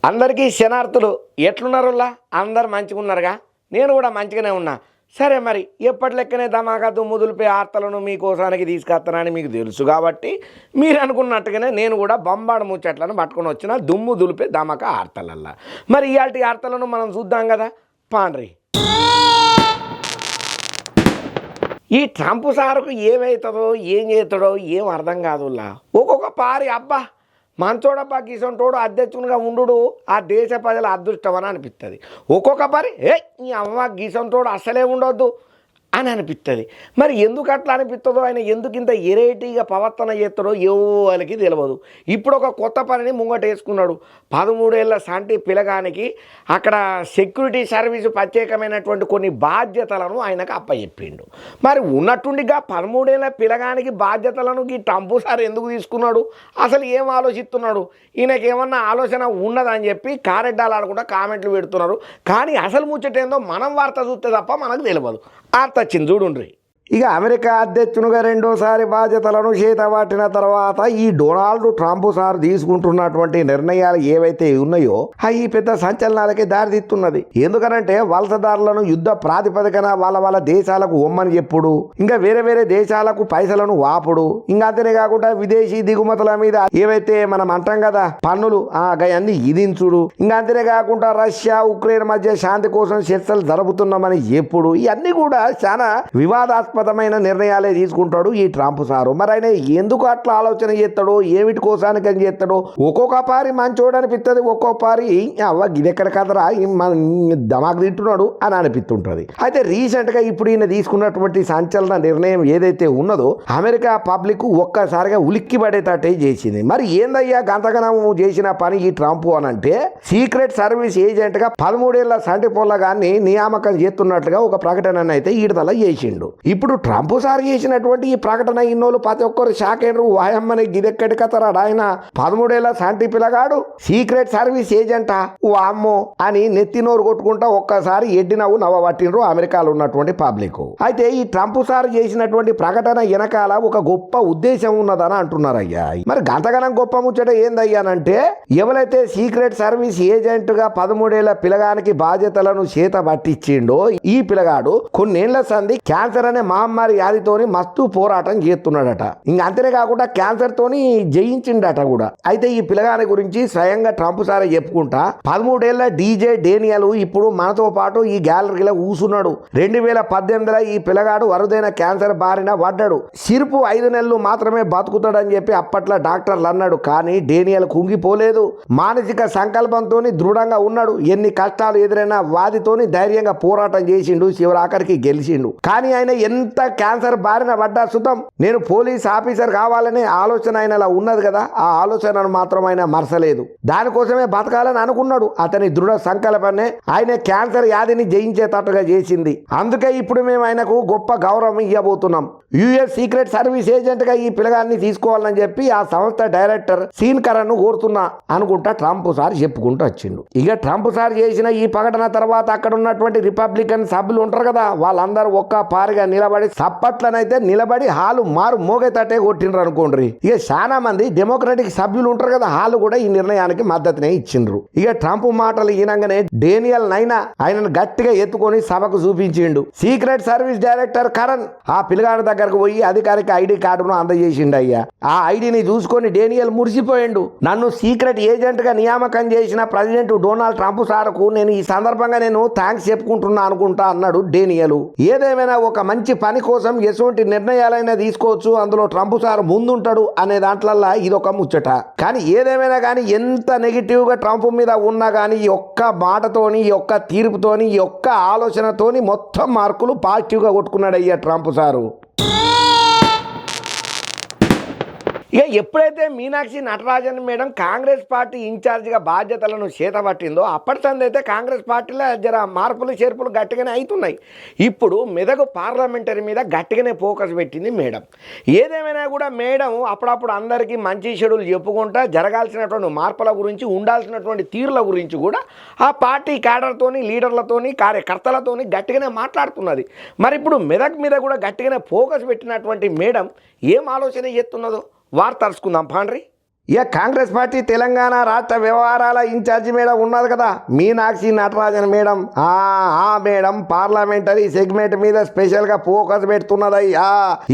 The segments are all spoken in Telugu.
అందరికీ శనార్థులు ఎట్లున్నారులా అందరు మంచిగా ఉన్నారుగా నేను కూడా మంచిగానే ఉన్నా. సరే మరి ఎప్పటి లెక్కనే ధమాకా దుమ్ము దులిపే వార్తలను మీకోసానికి తీసుకొస్తానని మీకు తెలుసు కాబట్టి మీరు అనుకున్నట్టుగానే నేను కూడా బొంబాడు ముచ్చట్లను పట్టుకొని వచ్చిన దుమ్ము దులిపే ధమాకా వార్తలల్లా. మరి ఇయాల్టి వార్తలను మనం చూద్దాం కదా పాండ్రి. ఈ ట్రంప్ సారుకు ఏమవుతుందో ఏం చేస్తాడో ఏం అర్థం కాదుల్లా. ఒక్కొక్క పారి అబ్బా మంచోడబ్బా గీసంటోడు అధ్యక్షునిగా ఉండు ఆ దేశ ప్రజల అదృష్టం అని అనిపిస్తుంది. ఒక్కొక్క పరి ఈ అమ్మ గీసంటోడు అసలే ఉండొద్దు అని అనిపిస్తుంది. మరి ఎందుకు అట్లా అనిపిస్తుందో, ఆయన ఎందుకు ఇంత ఎరేటీగా ప్రవర్తన చేస్తాడో ఎవరికి తెలియదు. ఇప్పుడు ఒక కొత్త పనిని ముంగట వేసుకున్నాడు. 13 ఏళ్ల సంటి పిల్లగానికి అక్కడ సెక్యూరిటీ సర్వీసు ప్రత్యేకమైనటువంటి కొన్ని బాధ్యతలను ఆయనకు అప్పచెప్పిండు. మరి ఉన్నట్టుండిగా 13 ఏళ్ల పిల్లగానికి బాధ్యతలను ఈ ట్రంప్ సార్ ఎందుకు తీసుకున్నాడు, అసలు ఏం ఆలోచిస్తున్నాడు, ఈయనకి ఏమన్నా ఆలోచన ఉన్నదని చెప్పి కారెడ్డాలు ఆడకుండా కామెంట్లు పెడుతున్నారు. కానీ అసలు ముచ్చటేందో మనం వార్త చూస్తే తప్ప మనకు తెలియదు. ఆర్తొచ్చింది చూడుండ్రి. ఇక అమెరికా అధ్యక్షునిగా రెండోసారి బాధ్యతలను చేతబట్టిన తర్వాత ఈ డొనాల్డ్ ట్రంప్ సార్ తీసుకుంటున్నటువంటి నిర్ణయాలు ఏవైతే ఉన్నాయో అవి పెద్ద సంచలనాలకే దారితీస్తున్నది. ఎందుకనంటే వలసదారులను యుద్ధ ప్రాతిపదికన వాళ్ళ దేశాలకు ఒమ్మని చెప్పుడు, ఇంకా వేరే వేరే దేశాలకు పైసలను వాపుడు, ఇంకా అంతనే కాకుండా విదేశీ దిగుమతుల మీద ఏవైతే మనం అంటాం కదా పన్నులు అన్ని విధించుడు, ఇంకా అంతనే కాకుండా రష్యా ఉక్రెయిన్ మధ్య శాంతి కోసం చర్చలు జరుపుతున్నామని చెప్పుడు, ఇవన్నీ కూడా చాలా వివాదాస్పద నిర్ణయాలే తీసుకుంటాడు ఈ ట్రంప్ సారు. మరి ఆయన ఎందుకు అట్లా ఆలోచన చేస్తాడో, ఏమిటి కోసానికి అని చేస్తాడో, ఒక్కొక్క పారి మంచోడు అనిపిస్తుంది, ఒక్కొక్క పారి అవ్వ గిదెక్కడ కదరా దమాకు తింటున్నాడు అని అనిపిస్తుంటది. అయితే రీసెంట్ గా ఇప్పుడు ఈయన తీసుకున్నటువంటి సంచలన నిర్ణయం ఏదైతే ఉన్నదో అమెరికా పబ్లిక్ ఒక్కసారిగా ఉలిక్కి పడేటట్టే చేసింది. మరి ఏందయ్యా గంతగనం చేసిన పని ఈ ట్రంప్ అని అంటే, సీక్రెట్ సర్వీస్ ఏజెంట్ గా 13 ఏళ్ల సంటి పొల్లగాన్ని నియామకం చేస్తున్నట్లుగా ఒక ప్రకటన అయితే ఈడతల చేసిండు. ఇప్పుడు ట్రంప్ సార్ చేసినటువంటి ఈ ప్రకటన ఇన్నోళ్ళు ప్రతి ఒక్కరు షాక్ అయినరు. వాయమ్మని గిదెక్కడి కతరాడు, ఆయన 13 ఏళ్ల సంటి పిల్లగాడు సీక్రెట్ సర్వీస్ ఏజెంటా వామ్మో అని నెత్తినోరు కొట్టుకుంటా ఒక్కసారి ఎడ్డి నవ్వు పట్టినరు అమెరికాలో ఉన్నటువంటి పబ్లిక్. అయితే ఈ ట్రంప్ సార్ చేసినటువంటి ప్రకటన వెనకాల ఒక గొప్ప ఉద్దేశం ఉన్నదని అంటున్నారయ్యా. మరి గంతగనం గొప్ప ముచ్చట ఏందయ్యానంటే, ఎవరైతే సీక్రెట్ సర్వీస్ ఏజెంట్ గా 13 ఏళ్ల పిల్లగానికి బాధ్యతలను చేత పట్టించిండో ఈ పిల్లగాడు కొన్నేళ్ల సంది క్యాన్సర్ అనే మహమ్మారి వ్యాధితోని మస్తు పోరాటం చేస్తున్నాడట. ఇంకా అంతనే కాకుండా క్యాన్సర్ తోని జయించిండట కూడా. అయితే ఈ పిల్లగాని గురించి స్వయంగా ట్రంప్ సారే చెప్పుకుంటా 13 ఏళ్ల డీజే డేనియల్ ఇప్పుడు మనతో పాటు ఈ గ్యాలరీలో కూసున్నాడు. 2018లో ఈ పిల్లగాడు అరుదైన క్యాన్సర్ బారిన పడ్డాడు. సిరుపు 5 నెలలు మాత్రమే బతుకుతాడని చెప్పి అప్పట్లో డాక్టర్లు అన్నాడు. కానీ డేనియల్ కుంగిపోలేదు, మానసిక సంకల్పంతో దృఢంగా ఉన్నాడు. ఎన్ని కష్టాలు ఎదురైనా వాదితోని ధైర్యంగా పోరాటం చేసిండు, చివరాఖరికి గెలిచిండు. కానీ ఆయన ఎంత క్యాన్సర్ బారిన పడ్డా సుతం నేను పోలీస్ ఆఫీసర్ కావాలనే ఆలోచన ఆయనలా ఉన్నది కదా, ఆ ఆలోచనను మాత్రం ఆయన మరసలేదు. దానికోసమే బతకాలని అనుకున్నాడు. అతని దృఢ సంకల్పనే ఆయన క్యాన్సర్ వ్యాధిని జయించేటట్టుగా చేసింది. అందుకే ఇప్పుడు మేము ఆయనకు గొప్ప గౌరవం ఇవ్వబోతున్నాం. యుఎస్ సీక్రెట్ సర్వీస్ ఏజెంట్ గా ఈ పిల్లగాన్ని తీసుకోవాలని చెప్పి ఆ సంస్థ డైరెక్టర్ సీన్ కరణ్ కోరుతున్నా అనుకుంటా ట్రంప్ సార్ చెప్పుకుంటూ వచ్చిండు. ఇక ట్రంప్ సార్ చేసిన ఈ ప్రకటన తర్వాత అక్కడ ఉన్నటువంటి రిపబ్లికన్ సభ్యులు ఉంటారు కదా, వాళ్ళందరూ ఒక్క పారిగా నిలబడి సప్పట్లనైతే నిలబడి హాలు మారు మోగేతట్టే కొట్టిండ్రు అనుకోండి. ఇక చాలా మంది డెమోక్రటిక్ సభ్యులు ఉంటారు కదా, హాలు కూడా ఈ నిర్ణయానికి మద్దతునే ఇచ్చిండ్రు. ఇక ట్రంప్ మాటలు ఈనంగానే డేనియల్ నైనా ఆయనను గట్టిగా ఎత్తుకొని సభకు చూపించిండు. సీక్రెట్ సర్వీస్ డైరెక్టర్ కరణ్ ఆ పిల్లగాడి దగ్గరకు పోయి అధికారిక ఐడి కార్డును అందజేసిండు. అయ్యా ఆ ఐడిని చూసుకొని డేనియల్ మురిసిపోయిండు. నన్ను సీక్రెట్ ఏజెంట్ గా నియామకం చేసిన ప్రెసిడెంట్ డొనాల్డ్ ట్రంప్ సార్కు నేను ఈ సందర్భంగా నేను థ్యాంక్స్ చెప్పుకుంటున్నా అనుకుంటా అన్నాడు డేనియల్. ఏదేమైనా ఒక మంచి పని కోసం ఎటువంటి నిర్ణయాలైనా తీసుకోవచ్చు, అందులో ట్రంప్ సార్ ముందుంటాడు అనే దాంట్లల్లా ఇదొక ముచ్చట. కానీ ఏదేమైనా కానీ ఎంత నెగిటివ్ గా ట్రంప్ మీద ఉన్నా కానీ ఈ ఒక్క మాటతోని, ఈ ఒక్క తీర్పుతోని, ఈ ఒక్క ఆలోచనతోని మొత్తం మార్కులు పాజిటివ్ గా కొట్టుకున్నాడు అయ్యా ట్రంప్ సారు. ఇక ఎప్పుడైతే మీనాక్షి నటరాజన్ మేడం కాంగ్రెస్ పార్టీ ఇన్ఛార్జిగా బాధ్యతలను చేతబట్టిందో అప్పటి సందైతే కాంగ్రెస్ పార్టీలో జర మార్పులు చేర్పులు గట్టిగానే అవుతున్నాయి. ఇప్పుడు మెదక్ పార్లమెంటరీ మీద గట్టిగానే ఫోకస్ పెట్టింది మేడం. ఏదేమైనా కూడా మేడం అప్పుడప్పుడు అందరికీ మంచి షెడ్యూల్ చెప్పుకుంటా జరగాల్సినటువంటి మార్పుల గురించి, ఉండాల్సినటువంటి తీరుల గురించి కూడా ఆ పార్టీ క్యాడర్తోని, లీడర్లతోని, కార్యకర్తలతోని గట్టిగానే మాట్లాడుతున్నది. మరి ఇప్పుడు మెదక్ మీద కూడా గట్టిగానే ఫోకస్ పెట్టినటువంటి మేడం ఏం ఆలోచన చేస్తున్నదో వార్త తెలుసుకుందాం పాండ్రి. ఇక కాంగ్రెస్ పార్టీ తెలంగాణ రాష్ట్ర వ్యవహారాల ఇన్ఛార్జి మేడం ఉన్నది కదా మీనాక్షి నటరాజన్ మేడం, ఆ మేడం పార్లమెంటరీ సెగ్మెంట్ మీద స్పెషల్గా ఫోకస్ పెడుతున్నదయ్యా.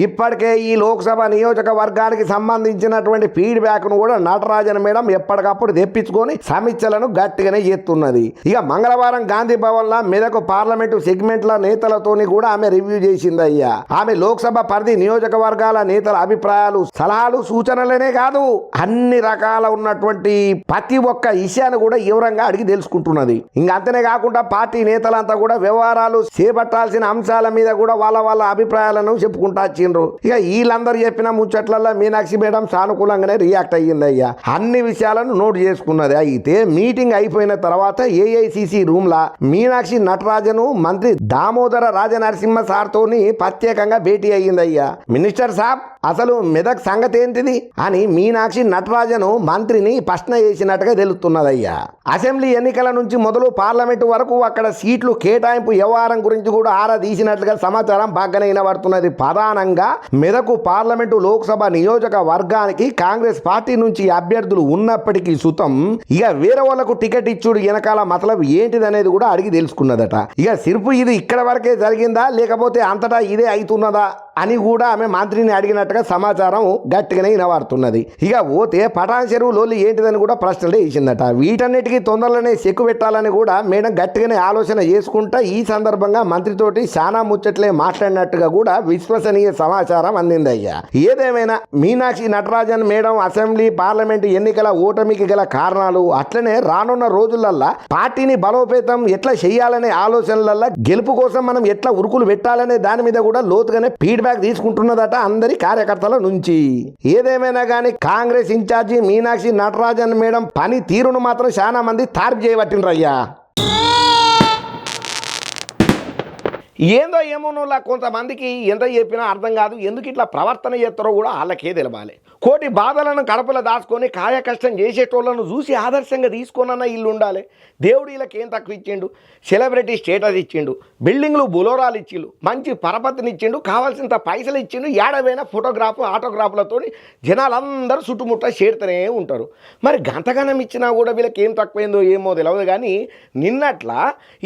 ఇప్పటికే ఈ లోక్సభ నియోజకవర్గానికి సంబంధించినటువంటి ఫీడ్బ్యాక్ను కూడా నటరాజన్ మేడం ఎప్పటికప్పుడు తెప్పించుకొని సమీక్షలను గట్టిగానే చేస్తున్నది. ఇక మంగళవారం గాంధీ భవన్లో మెదక్ పార్లమెంటు సెగ్మెంట్ల నేతలతోని కూడా ఆమె రివ్యూ చేసిందయ్యా. ఆమె లోక్సభ పరిధి నియోజకవర్గాల నేతల అభిప్రాయాలు, సలహాలు, సూచనలనే కాదు అన్ని రకాల ఉన్నటువంటి ప్రతి ఒక్క విషయాన్ని కూడా వివరంగా అడిగి తెలుసుకుంటున్నది. ఇంకా అంతనే కాకుండా పార్టీ నేతలంతా కూడా వ్యవహారాలు చేపట్టాల్సిన అంశాల మీద కూడా వాళ్ళ అభిప్రాయాలను చెప్పుకుంటా వచ్చిండ్రు. ఇక వీళ్ళందరూ చెప్పిన ముచ్చట్లలో మీనాక్షి మేడం సానుకూలంగానే రియాక్ట్ అయ్యిందయ్యా. అన్ని విషయాలను నోట్ చేసుకున్నది. అయితే మీటింగ్ అయిపోయిన తర్వాత ఏఐసిసి రూమ్ లా మీనాక్షి నటరాజను మంత్రి దామోదర రాజనరసింహ సార్ తోని ప్రత్యేకంగా భేటీ అయ్యిందయ్యా. మినిస్టర్ సాబ్ అసలు మెదక్ సంగతి ఏంటిది అని మీనాక్షి నటరాజను మంత్రిని ప్రశ్న చేసినట్టుగా తెలుస్తున్నదయ్యా. అసెంబ్లీ ఎన్నికల నుంచి మొదలు పార్లమెంటు వరకు అక్కడ సీట్లు కేటాయింపు వ్యవహారం గురించి కూడా ఆరా తీసినట్లుగా సమాచారం బాగానే వినబడుతున్నది. ప్రధానంగా మెదకు పార్లమెంటు లోక్సభ నియోజకవర్గానికి కాంగ్రెస్ పార్టీ నుంచి అభ్యర్థులు ఉన్నప్పటికీ సుతం ఇక వేరే వాళ్ళకు టికెట్ ఇచ్చుడు వెనకాల మతలబ్ ఏంటిదనేది కూడా అడిగి తెలుసుకున్నదట. ఇక సిర్పు ఇది ఇక్కడ వరకే జరిగిందా లేకపోతే అంతటా ఇదే అవుతున్నదా అని కూడా ఆమె మంత్రిని అడిగినట్టుగా సమాచారం గట్టిగానే వినబడుతున్నది. ఇక పోతే పటాన్ చెరువు లోలి ఏంటిదని కూడా ప్రశ్నలు వేసిందట. వీటన్నిటికీ తొందరలోనే చెక్కు పెట్టాలని కూడా మేడం గట్టిగానే ఆలోచన చేసుకుంటా ఈ సందర్భంగా మంత్రితోటి చాలా ముచ్చట్లే మాట్లాడినట్టుగా కూడా విశ్వసనీయ సమాచారం అందింది అయ్యా. ఏదేమైనా Meenakshi Natarajan madam assembly parliament ఎన్నికల ఓటమికి గల కారణాలు, అట్లనే రానున్న రోజులల్లా పార్టీని బలోపేతం ఎట్లా చేయాలనే ఆలోచనలల్లా గెలుపు కోసం మనం ఎట్లా ఉరుకులు పెట్టాలనే దాని మీద కూడా లోతుగానే ఫీడ్బ్యాక్ తీసుకుంటున్నదట అందరి కార్యకర్తల నుంచి. ఏదేమైనా కానీ కాంగ్రెస్ ఇన్ఛార్జి మీనాక్షి నటరాజన్ మేడం పని తీరును మాత్రం చాలా మంది తార్పు చేయబట్టినరయ్యా. ఏందో ఏమోనోలా కొంతమందికి ఎంత చెప్పినా అర్థం కాదు. ఎందుకు ఇట్లా ప్రవర్తన చేస్తారో కూడా వాళ్ళకే తెలవాలి. కోటి బాధలను కడపలో దాచుకొని కాయ కష్టం చేసేటోళ్ళను చూసి ఆదర్శంగా తీసుకోనన్న ఇల్లు ఉండాలి. దేవుడు వీళ్ళకి ఏం తక్కువ ఇచ్చిండు? సెలబ్రిటీ స్టేటస్ ఇచ్చిండు, బిల్డింగ్లు బులోరాలు ఇచ్చిండు, మంచి పరపతిని ఇచ్చిండు, కావాల్సినంత పైసలు ఇచ్చిండు. ఏడవైనా ఫోటోగ్రాఫ్ ఆటోగ్రాఫ్లతో జనాలందరూ చుట్టుముట్ట చేరుతూనే ఉంటారు. మరి గంతగనం ఇచ్చినా కూడా వీళ్ళకి ఏం తక్కువైందో ఏమో తెలియదు. కానీ నిన్నట్ల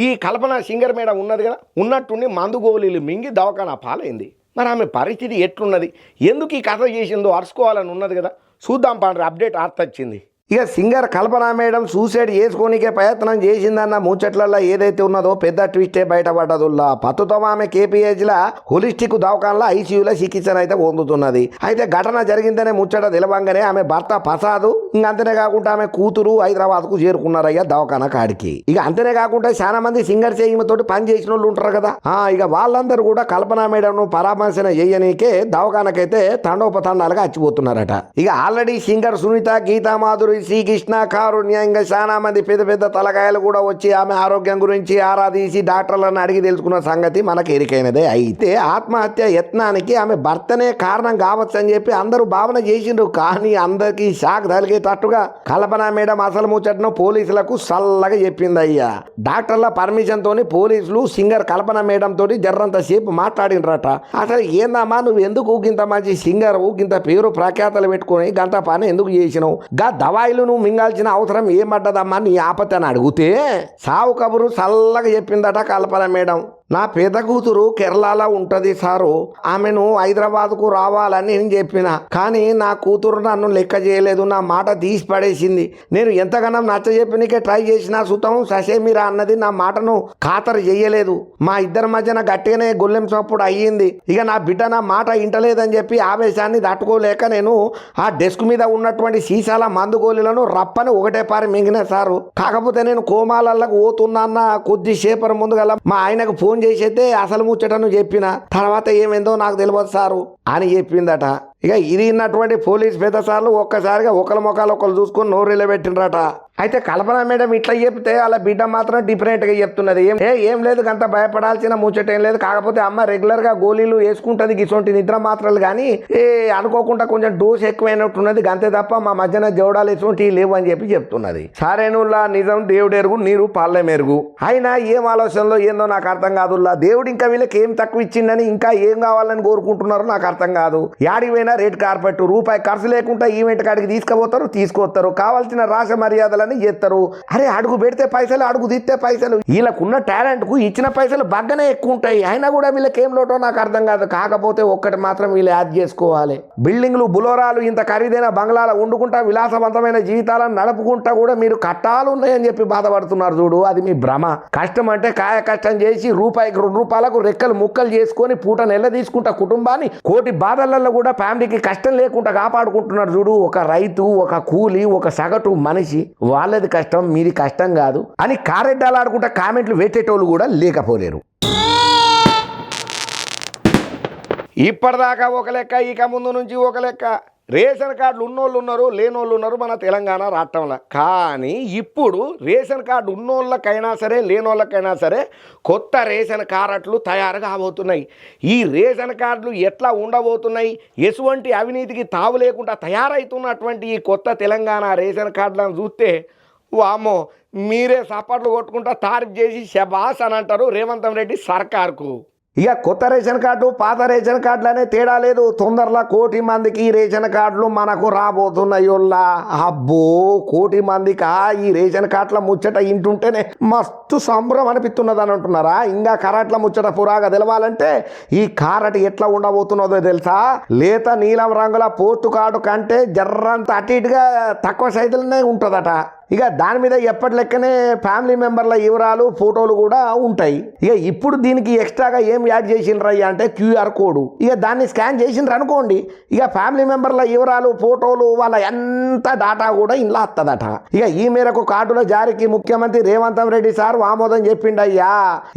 ఈ కల్పన సింగర్ మేడం ఉన్నది కదా, ఉన్నట్టుండి మందు గోళీలు మింగి దవాఖానా పాలైంది. మరి ఆమె పరిస్థితి ఎట్లున్నది, ఎందుకు ఈ కథ చేసిందో అరుచుకోవాలని ఉన్నది కదా. చూద్దాం పాండ్రి అప్డేట్ వచ్చింది. ఇక సింగర్ కల్పన మేడం సూసైడ్ చేసుకోనికే ప్రయత్నం చేసిందన్న ముచ్చట్లలో ఏదైతే ఉన్నదో పెద్ద ట్విస్టే బయటపడ్డదుల్లా. ప్రస్తుతం ఆమె కేపీహెచ్ల హోలిస్టిక్ దవాఖానలో ఐసీయూలో చికిత్సను అయితే పొందుతున్నది. అయితే ఘటన జరిగిందనే ముచ్చట తెలవంగానే ఆమె భర్త ప్రసాద్ ఇంకంతనే కాకుండా ఆమె కూతురు హైదరాబాద్కు చేరుకున్నారయ్యా దవాఖానా కాడికి. ఇక అంతనే కాకుండా చాలా మంది సింగర్స్ ఈమెతోటి పని చేసిన వాళ్ళు ఉంటారు కదా, ఇక వాళ్ళందరూ కూడా కల్పన మేడంను పరామర్శన చేయనీకే దవాఖానకైతే తండోపతండాలుగా వచ్చిపోతున్నారట. ఇక ఆల్రెడీ సింగర్ సునీత, గీతా మాధురి, శ్రీకృష్ణ, కారుణ్య ఇంకా చాలా మంది పెద్ద తలకాయలు కూడా వచ్చి ఆమె ఆరోగ్యం గురించి ఆరాధీసి డాక్టర్లను అడిగి తెలుసుకున్న సంగతి మనకు ఎరికైనదే. అయితే ఆత్మహత్య యత్నానికి ఆమె భర్తనే కారణం కావచ్చు అని చెప్పి అందరూ భావన చేసిండ్రు. కానీ అందరికీ షాక్ తగిలేటట్టుగా కల్పన మేడం అసలు ముచ్చటను పోలీసులకు సల్లగా చెప్పింది అయ్యా. డాక్టర్ల పర్మిషన్ తోని పోలీసులు సింగర్ కల్పన మేడం తోటి జర్రంత సేపు మాట్లాడినరట. అసలు ఏందమ్మా నువ్వు ఎందుకు ఊకింత మంచి సింగర్ ఊకింత పేరు ప్రఖ్యాతలు పెట్టుకుని గంట పని ఎందుకు చేసినావు? గా దవాయిలు నువ్వు మింగాల్సిన అవసరం ఏమడ్డదమ్మా నీ ఆపత్తి అని అడిగితే సావు కబురు చల్లగా చెప్పిందట కల్పన మేడం. నా పెద్ద కూతురు కేరళలో ఉంటుంది సారు, ఆమెను హైదరాబాద్కు రావాలని నేను చెప్పిన. కానీ నా కూతురు నన్ను లెక్క చేయలేదు, నా మాట తీసి పడేసింది. నేను ఎంతగానో నచ్చ చెప్పినకే ట్రై చేసినా సుతం ససేమిరా అన్నది నా మాటను ఖాతరు చెయ్యలేదు. మా ఇద్దరి మధ్యన గట్టిగానే గొల్లెం చప్పుడు అయ్యింది. ఇక నా బిడ్డ నా మాట ఇంటలేదని చెప్పి ఆవేశాన్ని తట్టుకోలేక నేను ఆ డెస్క్ మీద ఉన్నటువంటి సీసాల మందు గోళీలను రప్పని ఒకటే పారి మింగిన సారు. కాకపోతే నేను కోమాలకు పోతున్నా కొద్దిసేపటి ముందుగల మా ఆయనకు ఫోన్ చేసేస్తే అసలు ముచ్చటను చెప్పిన. తర్వాత ఏమైందో నాకు తెలియదు సారు అని చెప్పిందట. ఇక ఇది విన్నటువంటి పోలీస్ పెద్ద సార్లు ఒక్కసారిగా ఒకరి ముఖాలు ఒకరు చూసుకొని నోరెళ్ళ పెట్టినరట. అయితే కల్పన మేడం ఇట్లా చెప్తే వాళ్ళ బిడ్డ మాత్రం డిఫరెంట్గా చెప్తున్నది. ఏం లేదు, అంత భయపడాల్సిన ముచ్చట ఏం లేదు. కాకపోతే అమ్మ రెగ్యులర్గా గోళీలు వేసుకుంటుంది గిసొంటి నిద్ర మాత్రలు, కానీ అనుకోకుండా కొంచెం డోస్ ఎక్కువైనట్టున్నది అంతే తప్ప మా మధ్యన జోడాలు వేసుకుంటే లేవు అని చెప్పి చెప్తున్నది. సరేనుల్లా నిజం దేవుడెరుగు నీరు పాలె మెరుగు. అయినా ఏం ఆలోచనలో ఏందో నాకు అర్థం కాదుల్లా. దేవుడు ఇంకా వీళ్ళకి ఏం తక్కువ ఇచ్చిందని ఇంకా ఏం కావాలని కోరుకుంటున్నారో నాకు అర్థం కాదు. యాడికి పోయినా నిజంగా రెడ్ కార్పెట్ రూపాయి ఖర్చు లేకుండా ఈవెంట్ కాడికి తీసుకొస్తారు కావాల్సిన రాస మర్యాదలని చేస్తారు. అరే అడుగు పెడితే పైసలు, అడుగు తీస్తే పైసలు. వీళ్ళకున్న టాలెంట్ కు ఇచ్చిన పైసలు బాగానే ఎక్కువ ఉంటాయి. అయినా కూడా వీళ్ళకి ఏం లోటో నాకు అర్థం కాదు. కాకపోతే ఒక్కటి మాత్రం వీళ్ళు యాడ్ చేసుకోవాలి. బిల్డింగ్లు బులోరాలు ఇంత ఖరీదైన బంగ్లాల వండుకుంటా విలాసవంతమైన జీవితాలను నడుపుకుంటా కూడా మీరు కట్టాలు ఉన్నాయని చెప్పి బాధపడుతున్నారు చూడు, అది మీ భ్రమ. కష్టం అంటే కాయ కష్టం చేసి రూపాయికి 2 రూపాయలకు రెక్కలు ముక్కలు చేసుకొని పూట నెల తీసుకుంటా కుటుంబాన్ని కోటి బాధలలో కూడా ఫ్యామిలీకి కష్టం లేకుండా కాపాడుకుంటున్నారు చూడు. ఒక రైతు, ఒక కూలి, ఒక సగటు మనిషి, వాళ్ళది కష్టం మీది కష్టం కాదు అని కారెడ్డాలాడుకుంటా కామెంట్లు పెట్టేటోళ్ళు కూడా లేకపోలేరు. ఇప్పటిదాకా ఒక లెక్క, ఇక ముందు నుంచి ఒక లెక్క. రేషన్ కార్డులు ఉన్నోళ్ళు ఉన్నారు, లేనోళ్ళు ఉన్నారు మన తెలంగాణ రాష్ట్రంలో. కానీ ఇప్పుడు రేషన్ కార్డు ఉన్నోళ్ళకైనా సరే లేనోళ్ళకైనా సరే కొత్త రేషన్ కార్డులు తయారు కాబోతున్నాయి. ఈ రేషన్ కార్డులు ఎట్లా ఉండబోతున్నాయి, ఎటువంటి అవినీతికి తావు లేకుండా తయారవుతున్నటువంటి ఈ కొత్త తెలంగాణ రేషన్ కార్డులను చూస్తే వామ్మో మీరే సపోర్ట్లు కొట్టుకుంటా తారీఫ్ చేసి శబాస్ అని అంటారు రేవంత్ రెడ్డి సర్కార్కు. ఇక కొత్త రేషన్ కార్డు పాత రేషన్ కార్డులనే తేడా లేదు. తొందరలో 1 కోటి మందికి రేషన్ కార్డులు మనకు రాబోతున్నాయోల్లా. అబ్బో 1 కోటి మందికి ఈ రేషన్ కార్డుల ముచ్చట ఇంటుంటేనే మస్తు సంబరం అనిపిస్తున్నది అని అంటున్నారా? ఇంకా కరాట్ల ముచ్చట పురాగా తెలవాలంటే ఈ కారట్ ఎట్లా ఉండబోతున్నదో తెలుసా? లేత నీలం రంగుల పోస్టు కార్డు కంటే జర్రంత అటు ఇటుగా తక్కువ సైజులనే ఉంటుందట. ఇక దాని మీద ఎప్పటి లెక్కనే ఫ్యామిలీ మెంబర్ల వివరాలు ఫోటోలు కూడా ఉంటాయి. ఇక ఇప్పుడు దీనికి ఎక్స్ట్రాగా ఏం యాడ్ చేసిండ్రయ్యా అంటే QR కోడ్. ఇక దాన్ని స్కాన్ చేసిండ్రు అనుకోండి, ఇక ఫ్యామిలీ మెంబర్ల వివరాలు ఫోటోలు వాళ్ళ ఎంత డాటా కూడా ఇంట్లో వస్తుందట. ఇక ఈ మేరకు కార్డుల జారీకి ముఖ్యమంత్రి రేవంత్ రెడ్డి సార్ ఆమోదం చెప్పిండయ్యా.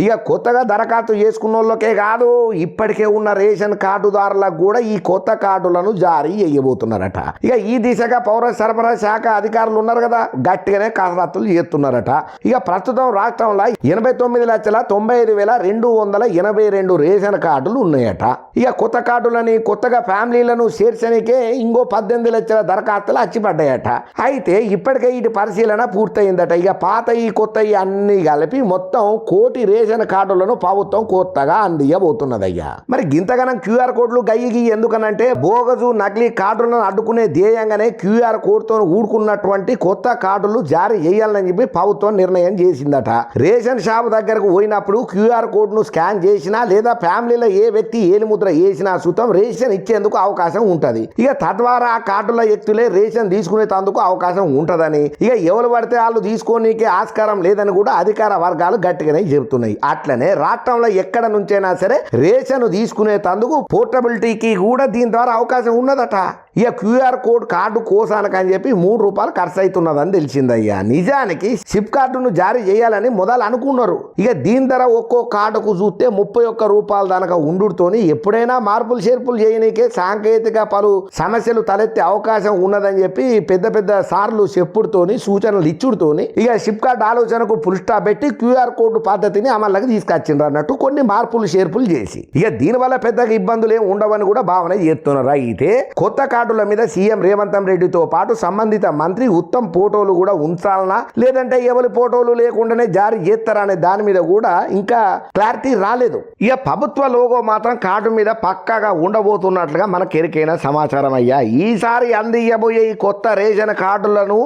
ఇక కొత్తగా దరఖాస్తు చేసుకున్న వాళ్ళకే కాదు, ఇప్పటికే ఉన్న రేషన్ కార్డుదారులకు కూడా ఈ కొత్త కార్డులను జారీ చేయబోతున్నారట. ఇక ఈ దిశగా పౌర సరఫరా శాఖ అధికారులు ఉన్నారు కదా, గట్టిగానే కసరత్తులు చేస్తున్నారట. ఇక ప్రస్తుతం రాష్ట్రంలో 89,95,282 రేషన్ కార్డులు ఉన్నాయట. ఇక కొత్త కార్డులని కొత్తగా ఫ్యామిలీలను చేర్చనికే ఇంకో 18 లక్షల దరఖాస్తులు అచ్చిపడ్డాయట. అయితే ఇప్పటికే వీటి పరిశీలన పూర్తయిందట. ఇక పాత ఈ కొత్త అన్ని కలిపి మొత్తం 1 కోటి రేషన్ కార్డులను ప్రభుత్వం కొత్తగా అందియబోతున్నదయ్యా. మరి గింతగానం QR కోడ్లు గయ్యి ఎందుకనంటే బోగజు నకిలీ కార్డులను అడ్డుకునే ధ్యేయంగానే QR కోడ్తో ఊడుకున్నటువంటి కొత్త కార్డులు జారీ చేయాలని చెప్పి ప్రభుత్వం నిర్ణయం చేసిందట. రేషన్ షాప్ దగ్గరకు పోయినప్పుడు QR కోడ్ను స్కాన్ చేసినా లేదా ఫ్యామిలీలో ఏ వ్యక్తి ఏలిముద్ర వేసినా సుతం రేషన్ ఇచ్చేందుకు అవకాశం ఉంటది. ఇక తద్వారా ఆ కార్డుల వ్యక్తులే రేషన్ తీసుకునేందుకు అవకాశం ఉంటదని, ఇక ఎవరు పడితే వాళ్ళు తీసుకోనీకే ఆస్కారం లేదని కూడా అధికార వర్గాలు గట్టిగానే చెబుతున్నాయి. అట్లనే రాష్ట్రంలో ఎక్కడ నుంచైనా సరే రేషన్ తీసుకునేందుకు పోర్టబిలిటీకి కూడా దీని ద్వారా అవకాశం ఉన్నదట. ఇక QR కోడ్ కార్డు కోసానికి అని చెప్పి 3 రూపాయలు ఖర్చు అవుతున్నదని తెలిసిందయ్యా. నిజానికి సిప్ కార్డును జారీ చేయాలని మొదలు అనుకున్నారు. ఇక దీని ధర ఒక్కో కార్డుకు చూస్తే 31 రూపాయల దాకా ఉండుతోని ఎప్పుడైనా మార్పులు చేర్పులు చేయనీకే సాంకేతిక పలు సమస్యలు తలెత్తే అవకాశం ఉన్నదని చెప్పి పెద్ద సార్లు చెప్పుడుతోని సూచనలు ఇచ్చుడుతోని ఇక సిప్ కార్డు ఆలోచనకు ఫుల్ స్టాప్ పెట్టి QR కోడ్ పద్ధతిని అమల్లోకి తీసుకొచ్చిండ్రు అన్నట్టు కొన్ని మార్పులు చేర్పులు చేసి ఇక దీనివల్ల పెద్దగా ఇబ్బందులు ఏమి ఉండవని కూడా భావన చేస్తున్నారు. అయితే కొత్త కార్డుల మీద సీఎం రేవంత్ రెడ్డితో పాటు సంబంధిత మంత్రి ఉత్తమ్ ఫోటోలు కూడా ఉంచాలనా లేదంటే ఎవరి ఫోటోలు లేకుండానే జారీ చేస్తారా అనే దాని మీద కూడా ఇంకా క్లారిటీ రాలేదు. ఇక ప్రభుత్వ లోగో మాత్రం కార్డు మీద పక్కాగా ఉండబోతున్నట్లుగా మనకు ఎరికైన సమాచారం అయ్యా. ఈసారి అందియబోయే ఈ కొత్త రేషన్ కార్డులను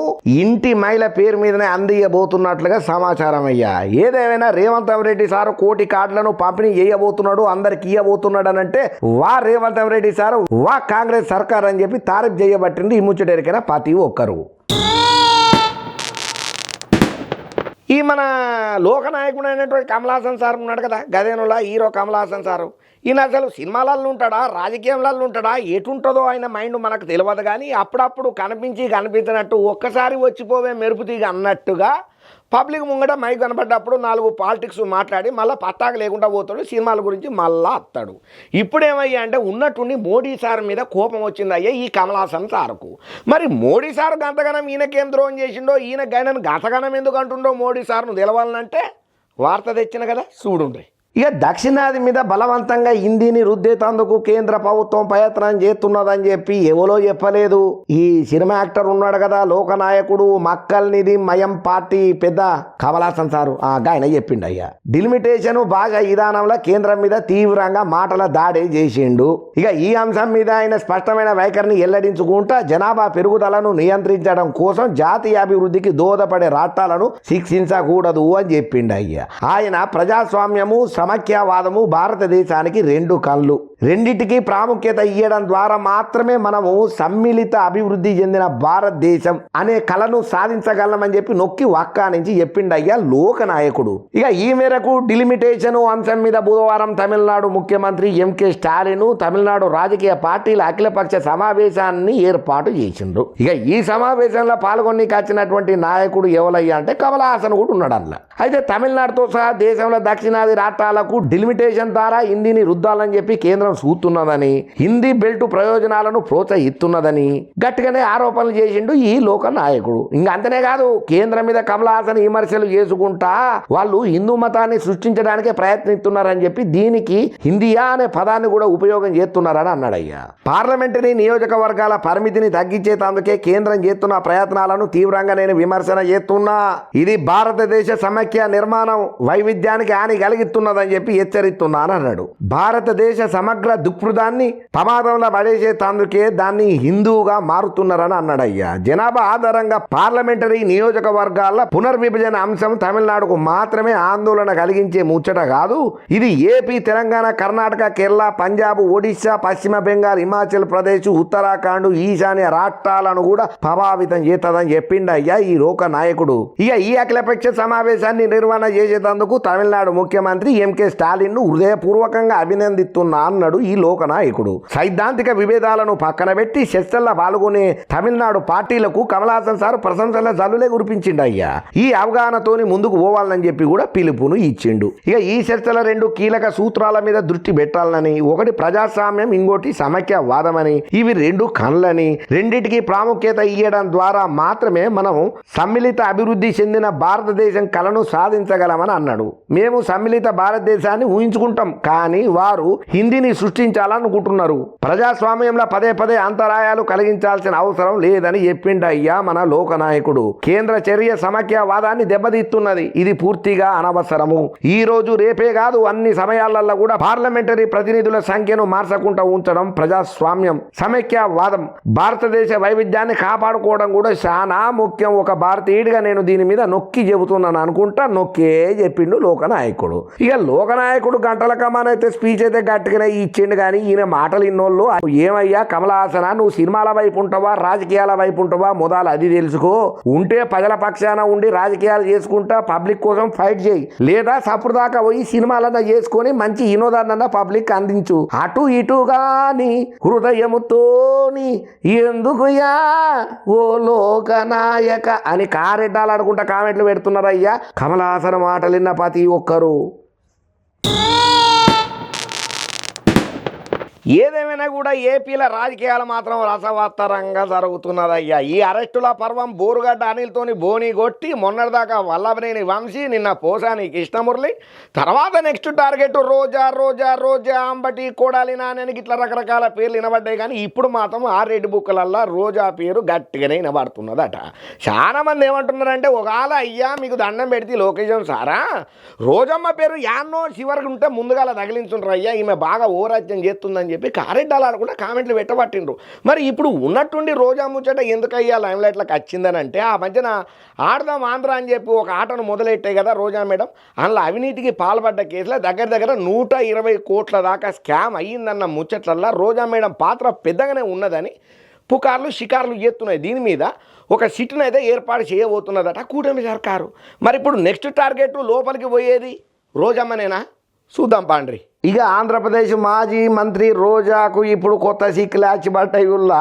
ఇంటి మహిళ పేరు మీదనే అందియబోతున్నట్లుగా సమాచారం అయ్యా. ఏదేమైనా రేవంత్ రెడ్డి సార్ 1 కోటి కార్డులను పంపిణీ చేయబోతున్నాడు, అందరికి ఇయ్యబోతున్నాడు అని అంటే వా రేవంత్ రెడ్డి సార్ వా కాంగ్రెస్ సర్కార్ అని చెప్పి తారీఫ్ చేయబట్టింది ఈ ముచ్చటెరికైనా ప్రతి ఒక్కరు. ఈ మన లోకనాయకుడు అయినటువంటి కమల్ హాసన్ సార్ ఉన్నాడు కదా, గదేనులా హీరో కమల్ హాసన్ సారు. ఈయన అసలు సినిమాలలో ఉంటాడా రాజకీయంలలో ఉంటాడా ఎటుంటుందో ఆయన మైండ్ మనకు తెలియదు. కానీ అప్పుడప్పుడు కనిపించినట్టు ఒక్కసారి వచ్చిపోవే మెరుపు తీగ అన్నట్టుగా పబ్లిక్ ముంగట మైక్ కనపడ్డప్పుడు 4 పాలిటిక్స్ మాట్లాడి మళ్ళీ పత్తాక లేకుండా పోతాడు, సినిమాల గురించి మళ్ళా వస్తాడు. ఇప్పుడేమయ్యా అంటే ఉన్నట్టుండి మోడీ సార్ మీద కోపం వచ్చిందయ్యా ఈ కమల్ హాసన్ సార్కు. మరి మోడీ సార్ గంతగనం ఈయనకేం ద్రోహం చేసిండో, ఈయన గైనను గతగనం ఎందుకు అంటుండో మోడీ సార్ను తెలవాలనంటే వార్త తెచ్చిన కదా చూడుండ్రి. ఇక దక్షిణాది మీద బలవంతంగా హిందీని రుద్దేతందుకు కేంద్ర ప్రభుత్వం ప్రయత్నం చేస్తున్నదని చెప్పి ఎవరో చెప్పలేదు. ఈ సినిమా యాక్టర్ ఉన్నాడు కదా లోకనాయకుడు మక్కల్ నిధి మయం పార్టీ పెద్ద కమల్ హాసన్ సారు ఆయన చెప్పిండు అయ్యా. డిలిమిటేషన్ భాష విధానంలో కేంద్రం మీద తీవ్రంగా మాటల దాడి చేసిండు. ఇక ఈ అంశం మీద ఆయన స్పష్టమైన వైఖరిని వెల్లడించుకుంటా జనాభా పెరుగుదలను నియంత్రించడం కోసం జాతీయ అభివృద్ధికి దోహదపడే రాష్ట్రాలను శిక్షించకూడదు అని చెప్పిండు అయ్యా. ఆయన ప్రజాస్వామ్యము సమైక్యవాదము భారతదేశానికి రెండు కళ్ళు, రెండిటికి ప్రాముఖ్యత ఇవ్వడం ద్వారా మాత్రమే మనము సమ్మిళిత అభివృద్ధి చెందిన భారతదేశం అనే కళను సాధించగలమని చెప్పి నొక్కి వక్కా నుంచి చెప్పిండయ్యా లోకనాయకుడు. ఇక ఈ మేరకు డిలిమిటేషన్ అంశం మీద బుధవారం తమిళనాడు ముఖ్యమంత్రి ఎంకే స్టాలిన్ తమిళనాడు రాజకీయ పార్టీల అఖిలపక్ష సమావేశాన్ని ఏర్పాటు చేసిండ్రు. ఇక ఈ సమావేశంలో పాల్గొనికి వచ్చినటువంటి నాయకుడు ఎవరయ్యా అంటే కమల్ హాసన్ కూడా ఉన్నాడు అందులో. అయితే తమిళనాడుతో సహా దేశంలో దక్షిణాది రాష్ట్రాలకు డిలిమిటేషన్ ద్వారా హిందీని రుద్దాలని చెప్పి కేంద్రం చూస్తున్నదని, హిందీ బెల్ట్ ప్రయోజనాలను ప్రోత్సహిస్తున్నదని గట్టిగానే ఆరోపణలు చేసిండు ఈ లోక నాయకుడు. ఇంకా అంతనే కాదు, కేంద్రం మీద కమల్ హాసన్ విమర్శలు చేసుకుంటా వాళ్ళు హిందూ మతాన్ని సృష్టించడానికే ప్రయత్నిస్తున్నారని చెప్పి దీనికి హిందీయా అనే పదాన్ని కూడా ఉపయోగం చేస్తున్నారని అన్నాడయ్యా. పార్లమెంటరీ నియోజకవర్గాల పరిమితిని తగ్గించేందుకే కేంద్రం చేస్తున్న ప్రయత్నాలను తీవ్రంగా నేను విమర్శన చేస్తున్నా. ఇది భారతదేశ సమైక్య నిర్మాణం వైవిధ్యానికి హాని కలిగిస్తున్నదని చెప్పి హెచ్చరిస్తున్నాను అన్నాడు. భారతదేశ సమగ్ర దృక్పథాన్ని ప్రమాదంలో పడేసేందుకే దాన్ని హిందూగా మారుతున్నారని అన్నాడయ్యా. జనాభా ఆధారంగా పార్లమెంటరీ నియోజకవర్గాల పునర్విభజన అంశం తమిళనాడుకు మాత్రమే ఆందోళన కలిగించే ముచ్చట కాదు. ఇది ఏపీ, తెలంగాణ, కర్ణాటక, కేరళ, పంజాబ్, ఒడిశా, పశ్చిమ బెంగాల్, హిమాచల్ ప్రదేశ్, ఉత్తరాఖండ్, ఈశాన్య రాష్ట్రాలను కూడా ప్రభావితం చేస్తుందని చెప్పిండయ్యా ఈ లోక నాయకుడు. ఇక ఈ అఖిలపక్ష సమావేశాన్ని నిర్వహణ చేసేందుకు తమిళనాడు ముఖ్యమంత్రి ఎంకే స్టాలిన్ ను హృదయపూర్వకంగా అభినందిస్తున్నా అన్నాడు ఈ లోక నాయకుడు. సైద్ధాంతిక విభేదాలను పక్కన పెట్టి చర్చల్లో పాల్గొనే తమిళనాడు పార్టీలకు కమల్ హాసన్ సార్ ప్రశంసల జల్లులే కురిపించిండయ్యా. ఈ అవగాహనతోని ముందుకు పోవాలని చెప్పి కూడా పిలుపును ఇచ్చిండు. ఇక ఈ చర్చల రెండు కీలక సూత్రాల మీద దృష్టి పెట్టాలని, ఒకటి ప్రజాస్వామ్యం, ఇంకోటి సమైక్యవాదమని, ఇవి రెండు కళ్ళని, రెండిటికి ప్రాముఖ్యత ఇవ్వడం ద్వారా మాత్రమే మనం సమ్మిళిత అభివృద్ధి చెందిన భారతదేశం కళను సాధించగలమని అన్నాడు. మేము సమ్మిళిత భారతదేశాన్ని ఊహించుకుంటాం, కానీ వారు హిందీని సృష్టించాలనుకుంటున్నారు. ప్రజాస్వామ్యంలో పదే పదే అంతరాయాలు కలిగించాల్సిన అవసరం లేదని చెప్పిండయ్యా మన లోకనాయకుడు. కేంద్ర చర్య సమైక్యవాదాన్ని దెబ్బతీస్తున్నది, ఇది పూర్తిగా అనవసరము. ఈ రోజు రేపే కాదు, అన్ని సమయాలలో కూడా పార్లమెంటరీ ప్రతినిధుల సంఖ్యను మార్చకుండా ఉంచడం ప్రజాస్వామ్యం, సమైక్యవాదం, భారతదేశ వైవిధ్యాన్ని కాపాడుకోవడం కూడా చాలా ముఖ్యం. ఒక భారతీయుడిగా నేను దీని మీద నొక్కి చెబుతున్నాను అనుకుంటా నొక్కే చెప్పిండు లోకనాయకుడు. ఇక లోకనాయకుడు గంటల కమానైతే స్పీచ్ అయితే గట్టిగానే ఇచ్చిండు, కానీ ఈయన మాటలు ఇన్నోళ్ళు ఏమయ్యా కమల్ హాసన్, నువ్వు సినిమాల వైపు ఉంటావా రాజకీయాల వైపు ఉంటావా మొదలు అది తెలుసుకో. ఉంటే ప్రజల పక్షాన ఉండి రాజకీయాలు చేసుకుంటా పబ్లిక్ కోసం ఫైట్ చేయి, లేదా సప్పుడుదాకా పోయి సినిమాలన్నా చేసుకొని మంచి వినోదాన్న పబ్లిక్ అందించు. అటు ఇటుగాని హృదయముతోని ఎందుకుయా ఓ లోకనాయక అని కారెడ్డాలు ఆడుకుంటా కామెంట్లు పెడుతున్నారయ్యా కమల్ హాసన్ మాటలు విన్న ప్రతి ఒక్కరు. ఏదేమైనా కూడా ఏపీల రాజకీయాలు మాత్రం రసవత్తరంగా జరుగుతున్నదయ్యా. ఈ అరెస్టుల పర్వం బోరుగడ్డ అనిల్తోని బోని కొట్టి మొన్నటిదాకా వల్లభనేని వంశీ, నిన్న పోసాని కృష్ణమురళి, తర్వాత నెక్స్ట్ టార్గెట్ రోజా రోజా రోజా అంబటి కోడాలి నానికి ఇట్లా రకరకాల పేర్లు వినబడ్డాయి. కానీ ఇప్పుడు మాత్రం ఆ రెడ్ బుక్లల్లో రోజా పేరు గట్టిగానే వినబడుతున్నదట. చాలా మంది ఏమంటున్నారంటే, ఒకవేళ అయ్యా మీకు దండం పెడితే లొకేషన్ సారా రోజమ్మ పేరు యాన్నో చివరికి ఉంటే ముందుగా తగిలించుంటారు అయ్యా, ఈమె బాగా ఓరాజ్యం చేస్తుందని చెప్పి కారెడ్డాలు కూడా కామెంట్లు పెట్టబట్టిండ్రు. మరి ఇప్పుడు ఉన్నట్టుండి రోజా ముచ్చట ఎందుకయ్యా లైమ్ లైట్లకు వచ్చిందని అంటే, ఆ మధ్యన ఆడదాం ఆంధ్ర అని చెప్పి ఒక ఆటను మొదలెట్టాయి కదా రోజా మేడం, అందులో అవినీతికి పాల్పడ్డ కేసులో దగ్గర 120 కోట్ల దాకా స్కామ్ అయ్యిందన్న ముచ్చట్లల్లో రోజా మేడం పాత్ర పెద్దగానే ఉన్నదని పుకార్లు షికార్లు చేస్తున్నాయి. దీని మీద ఒక సిట్ను అయితే ఏర్పాటు చేయబోతున్నదట కూటమి సర్కారు. మరి ఇప్పుడు నెక్స్ట్ టార్గెట్ లోపలికి పోయేది రోజమ్మనేనా? చూద్దాం పాండ్రి. ఇక ఆంధ్రప్రదేశ్ మాజీ మంత్రి రోజాకు ఇప్పుడు కొత్త సిక్కులాచి బట్టయుల్లా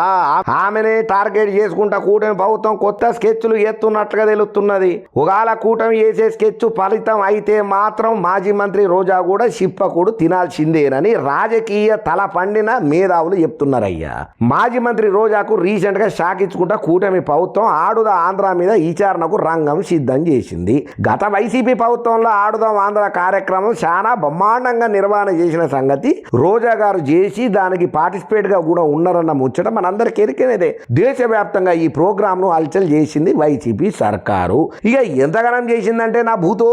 ఆమెనే టార్గెట్ చేసుకుంటా కూటమి ప్రభుత్వం కొత్త స్కెచ్లు ఎత్తున్నట్లుగా తెలుస్తున్నది. ఒకవేళ కూటమి వేసే స్కెచ్ ఫలితం అయితే మాత్రం మాజీ మంత్రి రోజా కూడా చిప్పకూడు తినాల్సిందేనని రాజకీయ తల పండిన మేధావులు చెప్తున్నారయ్యా. మాజీ మంత్రి రోజాకు రీసెంట్ గా షాక్ ఇచ్చుకుంటా కూటమి ప్రభుత్వం ఆడుదా ఆంధ్ర మీద విచారణకు రంగం సిద్ధం చేసింది. గత వైసీపీ ప్రభుత్వంలో ఆడుదాం ఆంధ్ర కార్యక్రమం చాలా బ్రహ్మాండంగా నిర్వహణ చేసిన సంగతి రోజా గారు చేసి దానికి పార్టిసిపేట్ గా కూడా ఉన్నారన్న ముచ్చట మనందరికీ ఎరికినదే. దేశవ్యాప్తంగా ఈ ప్రోగ్రామ్ ను హల్చల్ చేసింది వైసీపీ సర్కారు. ఇక ఎంతగానం చేసిందంటే నా భూతో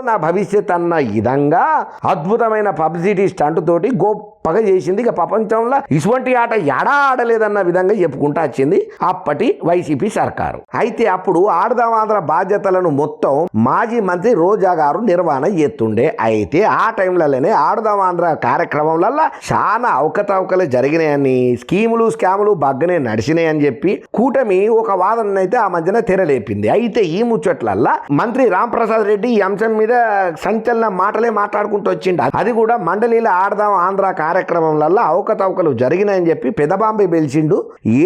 నా భవిష్యత్ అన్న విధంగా అద్భుతమైన పబ్లిసిటీ స్టంట్ తోటి గొప్పగా చేసింది. ఇక ప్రపంచంలో ఇటువంటి ఆట ఎడా ఆడలేదన్న విధంగా చెప్పుకుంటా వచ్చింది అప్పటి వైసీపీ సర్కారు. అయితే అప్పుడు ఆడదాం ఆంధ్ర బాధ్యతలను మొత్తం మాజీ మంత్రి రోజా గారు నిర్వహణ చేస్తుండే. అయితే ఆ టైంలలోనే ఆడదాం ఆంధ్ర కార్యక్రమంలో చాలా అవకతవకలు జరిగినాయని, స్కాములు బగ్గనే నడిచినాయని చెప్పి కూటమి ఒక వాదన అయితే ఆ మధ్యన తెరలేపింది. అయితే ఈ ముచ్చట్లల్లా మంత్రి రాంప్రసాద్ రెడ్డి ఈ అంశం మీద సంచలన మాటలే మాట్లాడుకుంటూ వచ్చిండు. అది కూడా మండలిలో ఆడదాం ఆంధ్ర కార్యక్రమంలో అవకతవకలు జరిగినాయని చెప్పి పెదబాంబే పిలిచిండు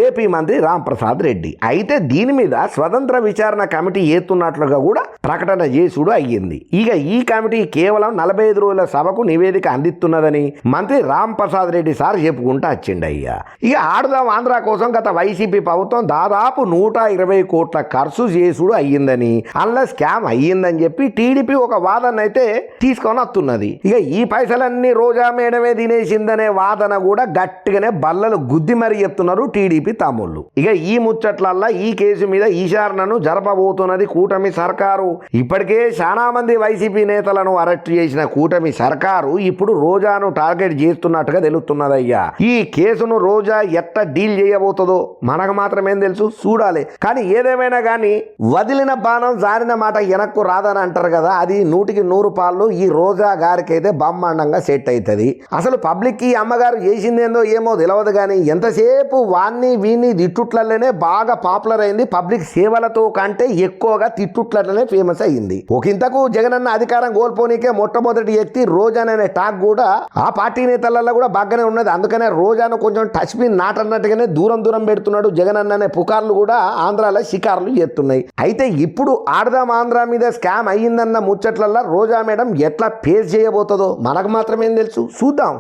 ఏపీ మంత్రి రాంప్రసాద్ రెడ్డి. అయితే దీని మీద స్వతంత్ర విచారణ కమిటీ ఏతున్నట్లుగా కూడా ప్రకటన చేసుడు అయ్యింది. ఇక ఈ కమిటీ కేవలం 45 రోజుల సభకు నివేదిక అందిస్తున్నదని మంత్రి రాంప్రసాద్ రెడ్డి సార్ చెప్పుకుంటూ వచ్చిండయ్యా. ఇక ఆడుదాం ఆంధ్ర కోసం గత వైసీపీ ప్రభుత్వం దాదాపు 120 కోట్ల ఖర్చు చేసుడు అయ్యిందని, అందులో స్కామ్ అయ్యిందని చెప్పి టీడీపీ ఒక వాదన అయితే తీసుకొని వస్తున్నది. ఇక ఈ పైసలన్నీ రోజా మేడమే తినేసిందనే వాదన కూడా గట్టిగానే బల్లలు గుద్ది మరి చెప్తున్నారు టీడీపీ తమ్ముళ్ళు. ఇక ఈ ముచ్చట్లల్లా ఈ కేసు మీద విచారణను జరపబోతున్నది కూటమి సర్కారు. ఇప్పటికే చాలా మంది వైసీపీ నేతలను అరెస్ట్ చేసిన కూటమి సర్కారు ఇప్పుడు రోజాను టార్గెట్ చేస్తున్నట్టుగా తెలుస్తున్నదయ్యా. ఈ కేసును రోజా ఎట్ట డీల్ చేయబోతుందో మనకు మాత్రమేం తెలుసు, చూడాలి. కానీ ఏదేమైనా కానీ వదిలిన బాణం జారిన మాట వెనక్కు రాదని అంటారు కదా, అది 100కి 100 పాళ్ళు ఈ రోజా గారికి అయితే బ్రహ్మాండంగా సెట్ అవుతుంది. అసలు పబ్లిక్ ఈ అమ్మగారు చేసిందేందో ఏమో తెలియదు కానీ ఎంతసేపు వాన్ని వీన్ని తిట్టుట్లలోనే బాగా పాపులర్ అయింది. పబ్లిక్ సేవలతో కంటే ఎక్కువగా తిట్టుట్లలోనే ఫేమస్ అయ్యింది. ఒకంతకు జగనన్న అధికారం కోల్పోనీకే మొట్టమొదటి వ్యక్తి రోజానే టాక్ కూడా ఆ పార్టీ నేతలలో కూడా బాగానే ఉన్నది. అందుకనే రోజాను కొంచెం టచ్ పిన్ నాటన్నట్టుగానే దూరం పెడుతున్నాడు జగనన్న అనే పుకార్లు కూడా ఆంధ్రాలో షికార్లు చేస్తున్నాయి. అయితే ఇప్పుడు ఆడదాం ఆంధ్ర మీద స్కామ్ అయ్యిందన్న ముచ్చట్లల్లో రోజా మేడం ఎట్లా ఫేస్ చేయబోతుందో మనకు మాత్రమేం తెలుసు, చూద్దాం.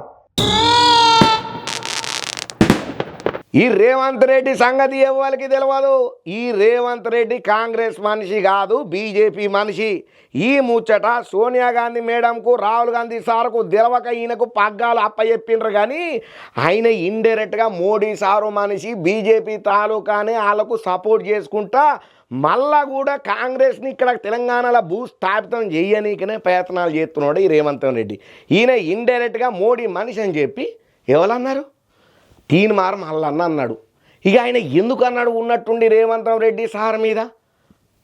ఈ రేవంత్ రెడ్డి సంగతి ఎవరికి తెలియదు. ఈ రేవంత్ రెడ్డి కాంగ్రెస్ మనిషి కాదు, బీజేపీ మనిషి. ఈ ముచ్చట సోనియా గాంధీ మేడంకు రాహుల్ గాంధీ సార్కు తెలవక ఈయనకు పగ్గాలు అప్పచెప్పిండ్రు. కానీ ఆయన ఇండైరెక్ట్గా మోడీ సారు మనిషి, బీజేపీ తాలూకానే వాళ్ళకు సపోర్ట్ చేసుకుంటా మళ్ళా కూడా కాంగ్రెస్ని ఇక్కడ తెలంగాణలో భూస్థాపితం చేయనీకనే ప్రయత్నాలు చేస్తున్నాడు ఈ రేవంత్ రెడ్డి. ఈయన ఇండైరెక్ట్గా మోడీ మనిషి అని చెప్పి ఎవరన్నారు, తీన్మార్ మల్లన్న అన్నాడు. ఇక ఆయన ఎందుకు అన్నాడు ఉన్నట్టుండి రేవంత్ రెడ్డి సార్ మీద?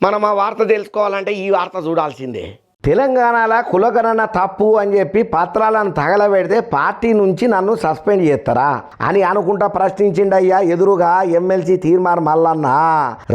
మనం ఆ వార్త తెలుసుకోవాలంటే ఈ వార్త చూడాల్సిందే. తెలంగాణలో కులగణన తప్పు అని చెప్పి పత్రాలను తగలబెడితే పార్టీ నుంచి నన్ను సస్పెండ్ చేస్తారా అని అనుకుంటా ప్రశ్నించిండయ్యా ఎదురుగా ఎమ్మెల్సీ తీర్మార్ మల్లన్న.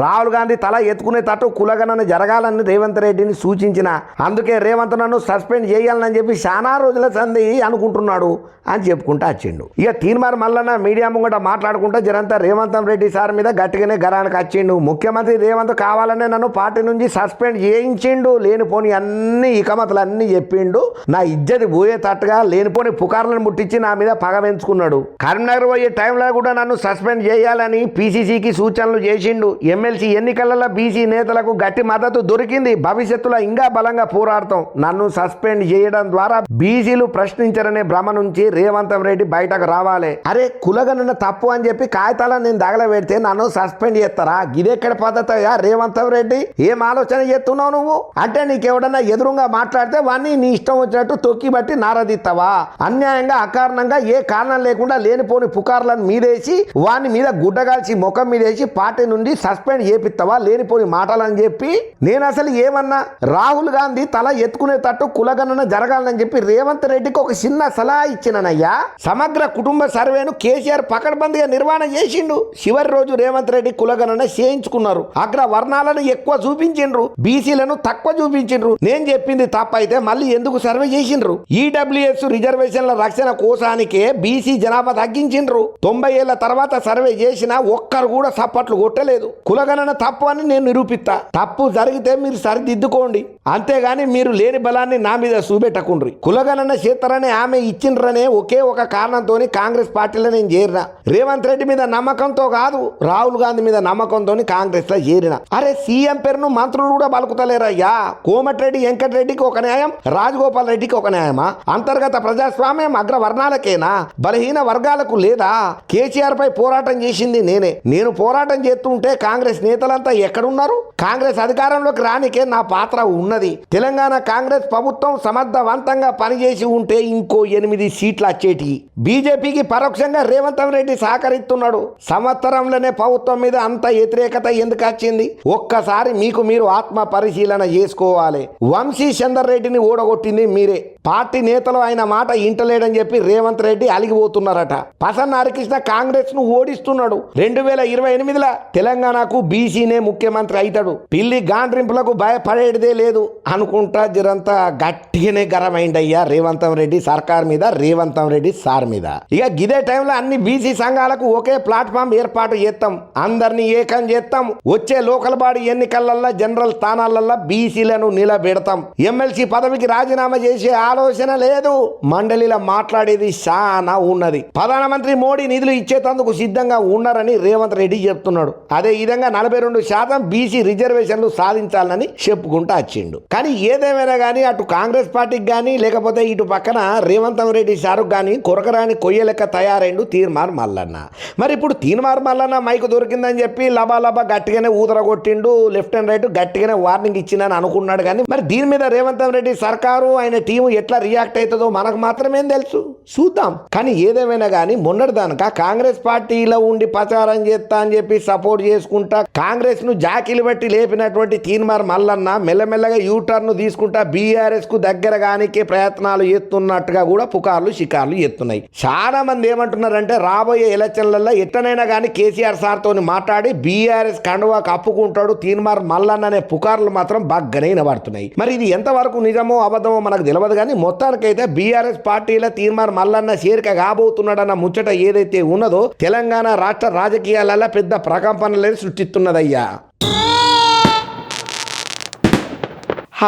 రాహుల్ గాంధీ తల ఎత్తుకునే తట్టు కులగణన జరగాలని రేవంత్ రెడ్డిని సూచించిన, అందుకే రేవంత్ నన్ను సస్పెండ్ చేయాలని చెప్పి చాలా రోజుల సంది అనుకుంటున్నాడు అని చెప్పుకుంటా వచ్చిండు. ఇక తీర్మార్ మల్లన్న మీడియా ముంగట మాట్లాడుకుంటా జరంతా రేవంత్ రెడ్డి సార్ మీద గట్టిగానే గరానికి వచ్చిండు. ముఖ్యమంత్రి రేవంత్ కావాలనే నన్ను పార్టీ నుంచి సస్పెండ్ చేయించిండు, లేనిపోని అన్ని ఇకమతులన్నీ చెప్పిండు, నా ఇజ్జతి పోయే తట్టుగా లేనిపోని పుకార్లను ముట్టించి నా మీద పగ పెంచుకున్నాడు. కరీంనగర్ పోయే టైంలో కూడా నన్ను సస్పెండ్ చేయాలని పీసీసీకి సూచనలు చేసిండు. ఎమ్మెల్సీ ఎన్నికలలో బీసీ నేతలకు గట్టి మద్దతు దొరికింది. భవిష్యత్తులో ఇంకా బలంగా పోరాడతాం. నన్ను సస్పెండ్ చేయడం ద్వారా బీసీలు ప్రశ్నించరనే భ్రమ నుంచి రేవంత్ రెడ్డి బయటకు రావాలి. అరే కులగణన తప్పు అని చెప్పి కాగితాలను నేను దగలబెడితే నన్ను సస్పెండ్ చేస్తారా? ఇదెక్కడ పద్ధతయ్యా రేవంత్ రెడ్డి? ఏం ఆలోచన చేస్తున్నావు నువ్వు? అంటే నీకెవడన్నా ఎదురుగా మాట్లాడితే వాడిని నీ ఇష్టం వచ్చినట్టు తొక్కి బట్టి నారదిస్తావా? అన్యాయంగా అకారణంగా ఏ కారణం లేకుండా లేనిపోని పుకార్లను మీదేసి వాని మీద గుడ్డగాల్చి ముఖం మీదేసి పార్టీ నుండి సస్పెండ్ చేపిస్తావా లేనిపోని మాటలని చెప్పి? నేను అసలు ఏమన్నా? రాహుల్ గాంధీ తల ఎత్తుకునే తట్టు కులగణన జరగాలని చెప్పి రేవంత్ రెడ్డికి ఒక చిన్న సలహా ఇచ్చిననయ్యా. సమగ్ర కుటుంబ సర్వేను కేసీఆర్ పకడ్బందీగా నిర్వహణ చేసిండు. చివరి రోజు రేవంత్ రెడ్డి కులగణన చేయించుకున్నారు. అగ్ర వర్ణాలను ఎక్కువ చూపించిండ్రు, బీసీలను తక్కువ చూపించిండ్రు. నేను చెప్పింది తప్పైతే మళ్ళీ ఎందుకు సర్వే చేసిండ్రు? ఈడబ్ల్యూఎస్ రిజర్వేషన్ల రక్షణ కోసానికే బీసీ జనాభా తగ్గించిండ్రు. 90 ఏళ్ల తర్వాత సర్వే చేసినా ఒక్కరు కూడా సప్పట్లు కొట్టలేదు. కులగణన తప్పు అని నేను నిరూపిస్తా. తప్పు జరిగితే మీరు సరిదిద్దుకోండి, అంతేగాని మీరు లేని బలాన్ని నా మీద చూపెట్టకుండ్రి. కులగణన చేస్తారని ఆమె ఇచ్చిండ్రనే ఒకే ఒక కారణంతో కాంగ్రెస్ పార్టీలో నేను చేరిన. రేవంత్ రెడ్డి మీద నమ్మకంతో కాదు, రాహుల్ గాంధీ మీద నమ్మకంతో కాంగ్రెస్ లో చేరిన. అరే సీఎం పేరును మంత్రులు కూడా పలుకుతలేరయ్యా. కోమటిరెడ్డి వెంకటరెడ్డికి ఒక న్యాయం, రాజగోపాల్ రెడ్డికి ఒక న్యాయమా? అంతర్గత ప్రజాస్వామ్యం అగ్రవర్ణాలకేనా, బలహీన వర్గాలకు లేదా? కేసీఆర్ పై పోరాటం చేసింది నేనే. నేను పోరాటం చేస్తుంటే కాంగ్రెస్ నేతలంతా ఎక్కడున్నారు? కాంగ్రెస్ అధికారంలోకి రానికే నా పాత్ర ఉన్నది. తెలంగాణ కాంగ్రెస్ ప్రభుత్వం సమర్థవంతంగా పనిచేసి ఉంటే ఇంకో 8 సీట్లు వచ్చేటి. బీజేపీకి పరోక్షంగా రేవంత్ రెడ్డి సహకరిస్తున్నాడు. సంవత్సరంలోనే ప్రభుత్వం మీద అంత వ్యతిరేకత ఎందుకు వచ్చింది? ఒక్కసారి మీకు మీరు ఆత్మ పరిశీలన చేసుకోవాలి. వంశీ చందర్ రెడ్డిని ఓడగొట్టింది మీరే. పార్టీ నేతలు ఆయన మాట ఇంటలేడని చెప్పి రేవంత్ రెడ్డి అలిగిపోతున్నారట. పసన్న హరికృష్ణ కాంగ్రెస్ ను ఓడిస్తున్నాడు. 2028లో తెలంగాణకు బీసీనే ముఖ్యమంత్రి అవుతాడు. పిల్లి గాండ్రింపులకు భయపడేదే లేదు అనుకుంటా జరంతా గట్టిగానే గరమైందయ్యా రేవంత్ రెడ్డి సర్కార్ మీద, రేవంత్ రెడ్డి సార్ మీద. ఇక గిదే టైంలో అన్ని బీసీ సంఘాలకు ఒకే ప్లాట్ఫామ్ ఏర్పాటు చేస్తాం, అందరినీ ఏకం చేస్తాం. వచ్చే లోకల్ బాడీ ఎన్నికలల్లో జనరల్ స్థానాలల్లో బీసీలను నిలబెడతాం. ఎమ్మెల్సీ పదవికి రాజీనామా చేసే ఆలోచన లేదు. మండలిలో మాట్లాడేది చాలా ఉన్నది. ప్రధానమంత్రి మోడీ నిధులు ఇచ్చేందుకు సిద్ధంగా ఉన్నారని రేవంత్ రెడ్డి చెప్తున్నాడు. అదే విధంగా 42% బీసీ రిజర్వేషన్లు సాధించాలని చెప్పుకుంటూ వచ్చిండు. కానీ ఏదేమైనా కానీ అటు కాంగ్రెస్ పార్టీకి కానీ లేకపోతే ఇటు పక్కన రేవంత్ రెడ్డి సారు కానీ కొరకరాని కొయ్యలెక్క తయారైండు తీర్మార్ మల్లన్న. మరి ఇప్పుడు తీర్మార్ మల్లన్న మైకు దొరికిందని చెప్పి లబా గట్టిగానే ఊదరగొట్టిండు. లెఫ్ట్ అండ్ రైట్ గట్టిగానే వార్నింగ్ ఇచ్చిందని అనుకున్నాడు. కానీ మరి దీని మీద రేవంత్ రెడ్డి సర్కారు ఆయన టీము ఎట్లా రియాక్ట్ అవుతుందో మనకు మాత్రమే తెలుసు, చూద్దాం. కానీ ఏదేమైనా కానీ మొన్నటిదానక కాంగ్రెస్ పార్టీలో ఉండి ప్రచారం చేస్తా అని చెప్పి సపోర్ట్ చేసుకుంటా కాంగ్రెస్ ను జాకిలు బట్టి లేపినటువంటి తీర్మార్ మల్లన్న మెల్లమెల్లగా యూటర్న్ తీసుకుంటా బీఆర్ఎస్ కు దగ్గర గానికే ప్రయత్నాలు చేస్తున్నట్టుగా కూడా పుకార్లు షికార్లు ఎత్తున్నాయి. చాలా మంది ఏమంటున్నారంటే రాబోయే ఎలక్షన్లలో ఎట్టనైనా కానీ కేసీఆర్ సార్ తోని మాట్లాడి బీఆర్ఎస్ కండువా కప్పుకుంటాడు తీర్మార్ మల్లన్న అనే పుకార్లు మాత్రం బాగానే వినబడుతున్నాయి. మరి ఇది ఎంతవరకు నిజమో అబద్ధమో మనకు తెలియదు. కానీ మొత్తానికైతే బీఆర్ఎస్ పార్టీలో తీర్మార్ మల్లన్న చేరిక కాబోతున్నాడన్న ముచ్చట ఏదైతే ఉన్నదో తెలంగాణ రాష్ట్ర రాజకీయాలలో పెద్ద ప్రకంపనలను సృష్టిస్తున్నదయ్యా.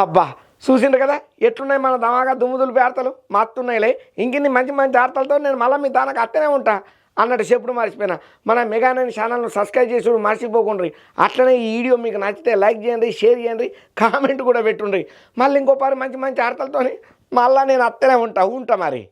అబ్బా చూసిండ్రు కదా ఎట్లున్నాయి మన దమాగా దుమ్ముదులు పేర్తలు మత్తున్నాయిలే. ఇంకిన్ని మంచి మంచి ఆర్తలతో నేను మళ్ళీ మీ దానికి అత్తనే ఉంటా అన్నట్టు చెప్పుడు మర్చిపోయినా. మన మెగానైన్ ఛానల్ను సబ్స్క్రైబ్ చేసి మర్చిపోకుండ్రి. అట్లనే ఈ వీడియో మీకు నచ్చితే లైక్ చేయండి, షేర్ చేయండి, కామెంట్ కూడా పెట్టుండ్రి. మళ్ళీ ఇంకోపారి మంచి మంచి ఆర్తలతో మళ్ళీ నేను అత్తనే ఉంటా మరి.